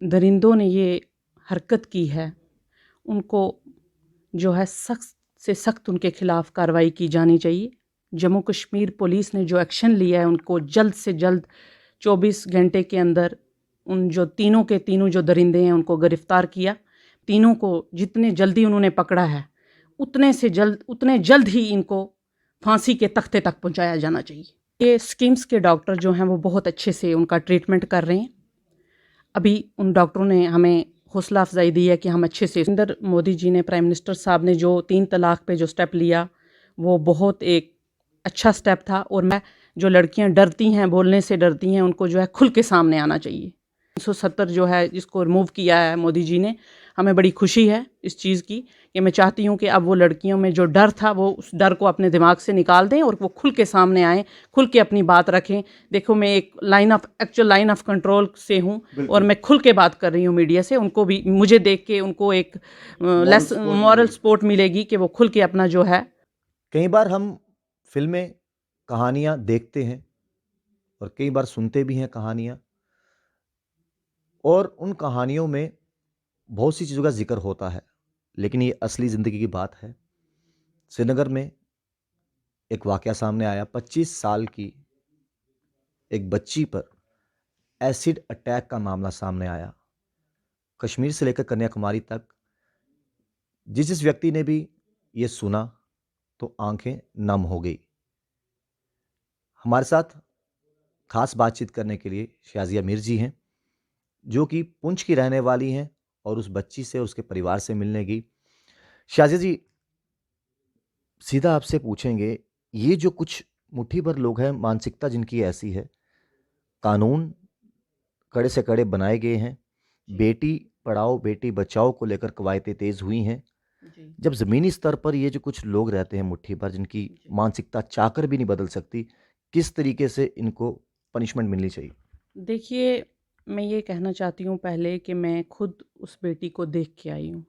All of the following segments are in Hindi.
दरिंदों ने ये हरकत की है उनको जो है सख्त से सख्त उनके खिलाफ कार्रवाई की जानी चाहिए। जम्मू कश्मीर पुलिस ने जो एक्शन लिया है उनको जल्द से जल्द 24 घंटे के अंदर उन जो तीनों के तीनों जो दरिंदे हैं उनको गिरफ्तार किया। तीनों को जितने जल्दी उन्होंने पकड़ा है उतने जल्द ही इनको फांसी के तख्ते तक पहुंचाया जाना चाहिए। ये स्किम्स के डॉक्टर जो हैं वो बहुत अच्छे से उनका ट्रीटमेंट कर रहे हैं। अभी उन डॉक्टरों ने हमें हौसला अफजाई दी है कि हम अच्छे से नरेंद्र मोदी जी ने, प्राइम मिनिस्टर साहब ने जो 3 तलाक पे जो स्टेप लिया वो बहुत एक अच्छा स्टेप था। और मैं जो लड़कियां डरती हैं, बोलने से डरती हैं, उनको जो है खुल के सामने आना चाहिए। 370 जो है जिसको रिमूव किया है मोदी जी ने, हमें बड़ी खुशी है इस चीज़ की कि मैं चाहती हूँ कि अब वो लड़कियों में जो डर था वो उस डर को अपने दिमाग से निकाल दें और वो खुल के सामने आएँ, खुल के अपनी बात रखें। देखो मैं एक एक्चुअल लाइन ऑफ कंट्रोल से हूँ और मैं खुल के बात कर रही हूँ मीडिया से। उनको भी मुझे देख के उनको एक मॉरल सपोर्ट मिलेगी कि वो खुल के अपना जो है। कई बार हम फिल्में, कहानियाँ देखते हैं और कई बार सुनते भी हैं कहानियाँ, और उन कहानियों में बहुत सी चीज़ों का जिक्र होता है, लेकिन ये असली ज़िंदगी की बात है। श्रीनगर में एक वाक़या सामने आया। 25 साल की एक बच्ची पर एसिड अटैक का मामला सामने आया। कश्मीर से लेकर कन्याकुमारी तक जिस व्यक्ति ने भी ये सुना तो आंखें नम हो गई। हमारे साथ खास बातचीत करने के लिए शाजिया मीर जी हैं, जो कि पुंछ की रहने वाली हैं और उस बच्ची से, उसके परिवार से मिलने गई। शाजिया जी, सीधा आपसे पूछेंगे, ये जो कुछ मुट्ठी भर लोग हैं, मानसिकता जिनकी ऐसी है, कानून कड़े से कड़े बनाए गए हैं, बेटी पढ़ाओ बेटी बचाओ को लेकर कवायतें तेज हुई हैं। जब ज़मीनी स्तर पर ये जो कुछ लोग रहते हैं मुट्ठी भर, जिनकी मानसिकता चाहकर भी नहीं बदल सकती, किस तरीके से इनको पनिशमेंट मिलनी चाहिए? देखिए, मैं ये कहना चाहती हूँ पहले कि मैं खुद उस बेटी को देख के आई हूँ।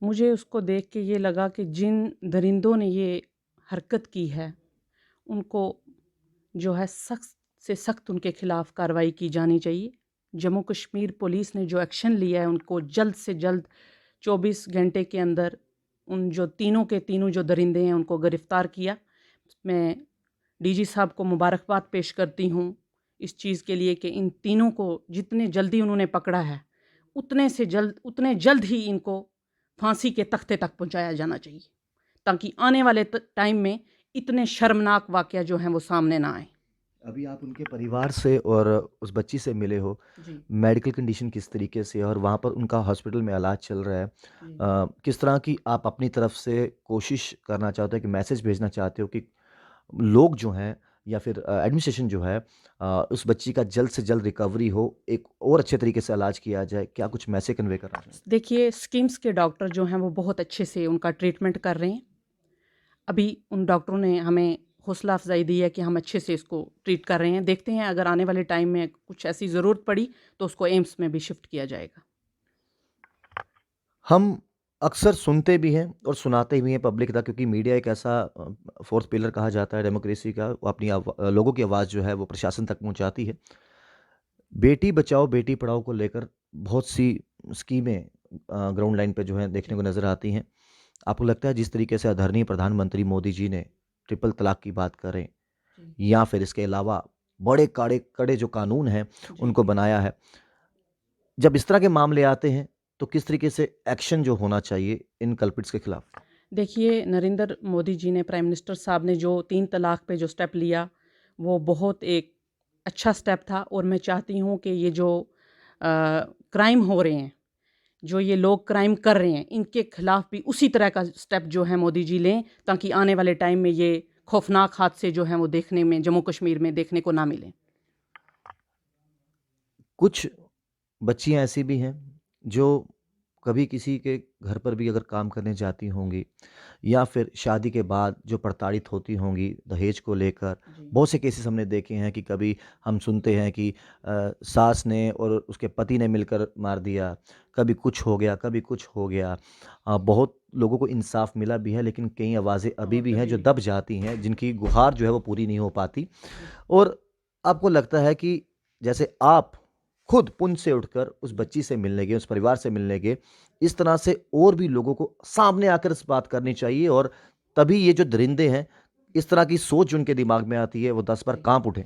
मुझे उसको देख के ये लगा कि जिन दरिंदों ने ये हरकत की है उनको जो है सख्त से सख्त उनके खिलाफ कार्रवाई की जानी चाहिए। जम्मू कश्मीर पुलिस ने जो एक्शन लिया है उनको जल्द से जल्द 24 घंटे के अंदर उन जो तीनों के तीनों जो दरिंदे हैं उनको गिरफ्तार किया। मैं डीजी साहब को मुबारकबाद पेश करती हूँ इस चीज़ के लिए कि इन तीनों को जितने जल्दी उन्होंने पकड़ा है उतने जल्द ही इनको फांसी के तख्ते तक पहुंचाया जाना चाहिए, ताकि आने वाले टाइम में इतने शर्मनाक वाक़या जो हैं वो सामने ना आए। अभी आप उनके परिवार से और उस बच्ची से मिले हो, जी। मेडिकल कंडीशन किस तरीके से है और वहाँ पर उनका हॉस्पिटल में इलाज चल रहा है, जी। किस तरह की आप अपनी तरफ से कोशिश करना चाहते हो, कि मैसेज भेजना चाहते हो कि लोग जो हैं या फिर एडमिनिस्ट्रेशन जो है, उस बच्ची का जल्द से जल्द रिकवरी हो, एक और अच्छे तरीके से इलाज किया जाए, क्या कुछ मैसेज कन्वे करना चाहते हैं? देखिए, स्किम्स के डॉक्टर जो हैं वो बहुत अच्छे से उनका ट्रीटमेंट कर रहे हैं। अभी उन डॉक्टरों ने हमें हौसला अफजाई दी है कि हम अच्छे से इसको ट्रीट कर रहे हैं। देखते हैं अगर आने वाले टाइम में कुछ ऐसी ज़रूरत पड़ी तो उसको एम्स में भी शिफ्ट किया जाएगा। हम अक्सर सुनते भी हैं और सुनाते भी हैं पब्लिक तक, क्योंकि मीडिया एक ऐसा फोर्थ पिलर कहा जाता है डेमोक्रेसी का। वो अपनी लोगों की आवाज़ जो है वो प्रशासन तक पहुंचाती है। बेटी बचाओ बेटी पढ़ाओ को लेकर बहुत सी स्कीमें ग्राउंड लाइन पे जो है देखने को नज़र आती हैं। आपको लगता है जिस तरीके से आदरणीय प्रधानमंत्री मोदी जी ने ट्रिपल तलाक की बात करें, या फिर इसके अलावा बड़े कड़े कड़े जो कानून हैं उनको बनाया है, जब इस तरह के मामले आते हैं तो किस तरीके से एक्शन जो होना चाहिए इन कल्प्रिट्स के खिलाफ? देखिए, नरेंद्र मोदी जी ने, प्राइम मिनिस्टर साहब ने जो 3 तलाक पे जो स्टेप लिया वो बहुत एक अच्छा स्टेप था। और मैं चाहती हूँ कि ये जो क्राइम हो रहे हैं, जो ये लोग क्राइम कर रहे हैं, इनके खिलाफ भी उसी तरह का स्टेप जो है मोदी जी लें, ताकि आने वाले टाइम में ये खौफनाक हादसे जो हैं वो देखने में जम्मू कश्मीर में देखने को ना मिलें। कुछ बच्चियां ऐसी भी हैं जो कभी किसी के घर पर भी अगर काम करने जाती होंगी, या फिर शादी के बाद जो प्रताड़ित होती होंगी दहेज को लेकर। जी। बहुत से केसेस हमने देखे हैं कि कभी हम सुनते हैं कि सास ने और उसके पति ने मिलकर मार दिया, कभी कुछ हो गया, कभी कुछ हो गया। बहुत लोगों को इंसाफ मिला भी है, लेकिन कई आवाज़ें अभी भी हैं जो दब जाती हैं, जिनकी गुहार जो है वो पूरी नहीं हो पाती। और आपको लगता है कि जैसे आप खुद पुंछ से उठकर उस बच्ची से मिलने गए, उस परिवार से मिलने गए। इस तरह से और भी लोगों को सामने आकर इस बात करनी चाहिए और तभी ये जो दरिंदे हैं, इस तरह की सोच उनके दिमाग में आती है, वो 10 बार काँप उठें।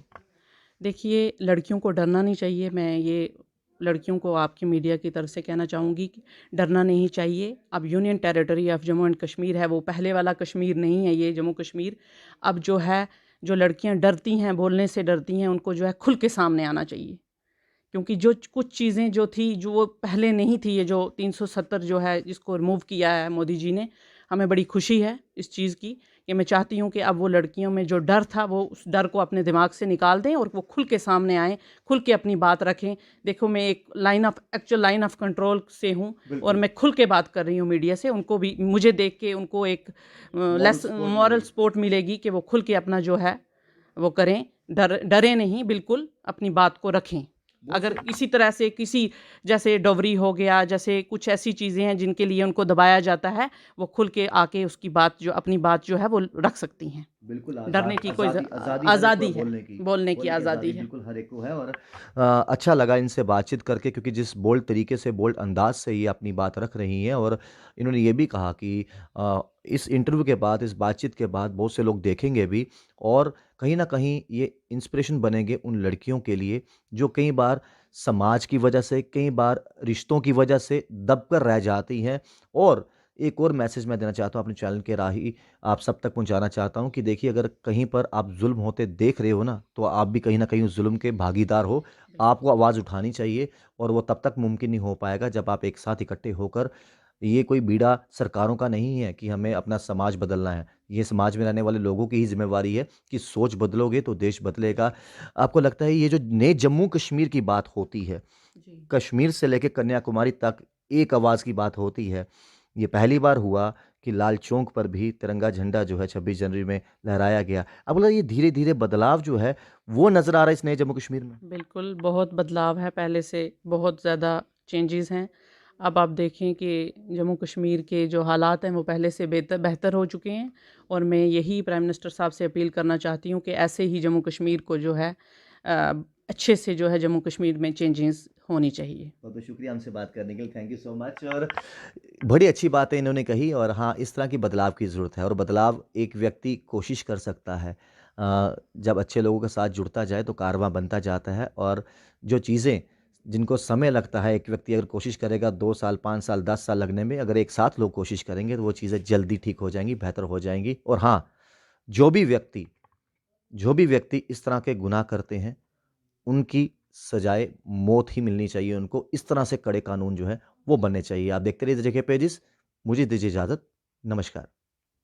देखिए, लड़कियों को डरना नहीं चाहिए। मैं ये लड़कियों को आपकी मीडिया की तरफ से कहना चाहूँगी कि डरना नहीं चाहिए। अब union territory of Jammu and Kashmir है, वो पहले वाला कश्मीर नहीं है ये जम्मू कश्मीर। अब जो है, जो लड़कियाँ डरती हैं, बोलने से डरती हैं, उनको जो है खुल के सामने आना चाहिए। क्योंकि जो कुछ चीज़ें जो थी, जो वो पहले नहीं थी, ये जो 370 जो है, जिसको रिमूव किया है मोदी जी ने, हमें बड़ी खुशी है इस चीज़ की कि मैं चाहती हूँ कि अब वो लड़कियों में जो डर था, वो उस डर को अपने दिमाग से निकाल दें और वो खुल के सामने आएँ, खुल के अपनी बात रखें। देखो, मैं एक एक्चुअल लाइन ऑफ कंट्रोल से हूँ और मैं खुल के बात कर रही हूँ मीडिया से। उनको भी मुझे देख के उनको एक मॉरल सपोर्ट मिलेगी कि वो खुल के अपना जो है वो करें, डरें नहीं, बिल्कुल अपनी बात को रखें। अगर इसी तरह से किसी, जैसे डोवरी हो गया, जैसे कुछ ऐसी चीज़ें हैं जिनके लिए उनको दबाया जाता है, वो खुल के आके उसकी बात जो अपनी बात जो है वो रख सकती हैं। बिल्कुल डरने की कोई आज़ादी हर एक को है, बोलने की बोलने की आज़ादी आज़ादी है। बिल्कुल हर एक को है और अच्छा लगा इनसे बातचीत करके क्योंकि जिस बोल्ड तरीके से, बोल्ड अंदाज से ये अपनी बात रख रही हैं और इन्होंने ये भी कहा कि इस इंटरव्यू के बाद, इस बातचीत के बाद बहुत से लोग देखेंगे भी और कहीं न कहीं ये इंस्पिरेशन बनेंगे उन लड़कियों के लिए जो कई बार समाज की वजह से, कई बार रिश्तों की वजह से दबकर रह जाती हैं और एक और मैसेज मैं देना चाहता हूँ अपने चैनल के राही आप सब तक पहुँचाना चाहता हूँ कि देखिए अगर कहीं पर आप ज़ुल्म होते देख रहे हो ना, तो आप भी कहीं न कहीं उस ज़ुल्म के भागीदार हो। आपको आवाज़ उठानी चाहिए और वो तब तक मुमकिन नहीं हो पाएगा जब आप एक साथ इकट्ठे होकर ये कोई बीड़ा सरकारों का नहीं है कि हमें अपना समाज बदलना है। ये समाज में रहने वाले लोगों की ही ज़िम्मेवारी है कि सोच बदलोगे तो देश बदलेगा। आपको लगता है ये जो नए जम्मू कश्मीर की बात होती है, जी। कश्मीर से लेके कन्याकुमारी तक एक आवाज़ की बात होती है। ये पहली बार हुआ कि लाल चौक पर भी तिरंगा झंडा जो है 26 जनवरी में लहराया गया। अब बोला ये धीरे-धीरे बदलाव जो है वो नज़र आ रहा है इस नए जम्मू कश्मीर में? बिल्कुल, बहुत बदलाव है, पहले से बहुत ज़्यादा चेंजेस हैं। अब आप देखें कि जम्मू कश्मीर के जो हालात हैं वो पहले से बेहतर हो चुके हैं और मैं यही प्राइम मिनिस्टर साहब से अपील करना चाहती हूँ कि ऐसे ही जम्मू कश्मीर को जो है अच्छे से जो है जम्मू कश्मीर में चेंजेस होनी चाहिए। बहुत-बहुत शुक्रिया हमसे बात करने के लिए। थैंक यू सो मच और बड़ी अच्छी बातें इन्होंने कही और हाँ, इस तरह की बदलाव की ज़रूरत है और बदलाव एक व्यक्ति कोशिश कर सकता है। जब अच्छे लोगों के साथ जुड़ता जाए तो कारवां बनता जाता है और जो चीज़ें जिनको समय लगता है, एक व्यक्ति अगर कोशिश करेगा 2 साल, 5 साल, 10 साल लगने में, अगर एक साथ लोग कोशिश करेंगे तो वो चीज़ें जल्दी ठीक हो जाएँगी, बेहतर हो जाएँगी और हाँ, जो भी व्यक्ति जो भी व्यक्ति इस तरह के गुनाह करते हैं उनकी सजाए मौत ही मिलनी चाहिए उनको। इस तरह से कड़े कानून जो है वो बनने चाहिए। आप देखते रहिए द जेके पेजेस। मुझे दीजिए इजाज़त। नमस्कार।